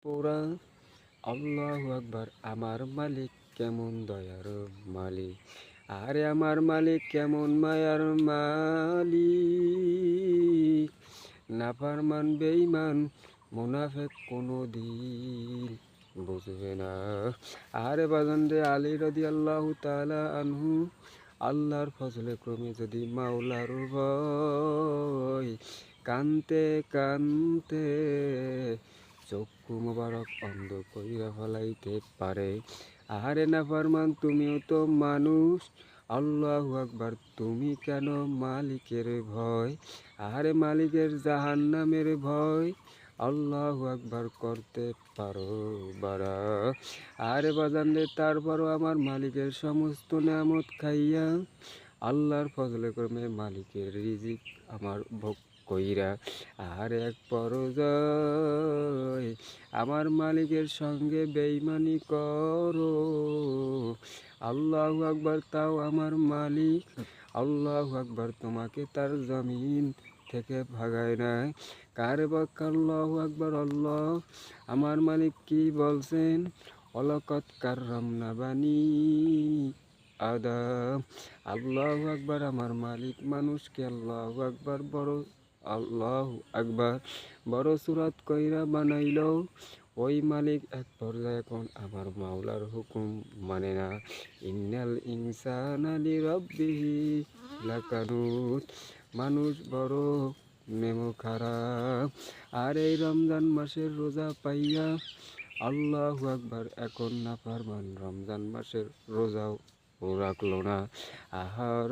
ওরা আল্লাহু আকবার। আমার মালিক কেমন দয়ার মালিক, আরে আমার মালিক কেমন মায়ার মালিক। নাফরমান বেঈমান মুনাফিক কোনো দিন বুঝবে না। আরে বাজান রে, আলী রাদিয়াল্লাহু তাআলা আনহু আল্লাহর ফজলে ক্রমে যদি মাওলার ভয় কানতে কানতে চক্ষু মোবারক অন্ধ কইরা ফেলাইতে পারে। আরে না ফরমান, তুমিও তো মানুষ। আল্লাহু আকবার। তুমি কেন মালিকের ভয়, আরে মালিকের জাহান্নামের ভয় আল্লাহু আকবার করতে পারো বারা। আরে বাজান রে, তারপরও আমার মালিকের সমস্ত নেয়ামত খাইয়া আল্লাহর ফজলে ক্রমে মালিকের রিজিক আমার ভোগ কইরা আর এক পরজয় আমার মালিকের সঙ্গে বেইমানি করো। আল্লাহু আকবার। তাও আমার মালিক আল্লাহু আকবার তোমাকে তার জমিন থেকে ভাগায় নাই। কারে বাক্কা আল্লাহু আকবার। আল্লাহ আমার মালিক কি বলছেন? অলকত কাররামনা বানি আদম। আল্লাহু আকবার। আমার মালিক মানুষকে আল্লাহু আকবার বড় আল্লাহু আকবার বড় সুরাত কইরা বানাইল। ওই মালিক এক পর্যায়ে এখন আমার মাওলার হুকুম মানে না। ইন্নাল ইনসানা লিরাব্বিহি লাকানুত। মানুষ বড় মেমো খারাপ। আর এই রমজান মাসের রোজা পাইয়া আল্লাহু আকবার এখন না পারমান রমজান মাসের রোজাও রাখলো না। আহার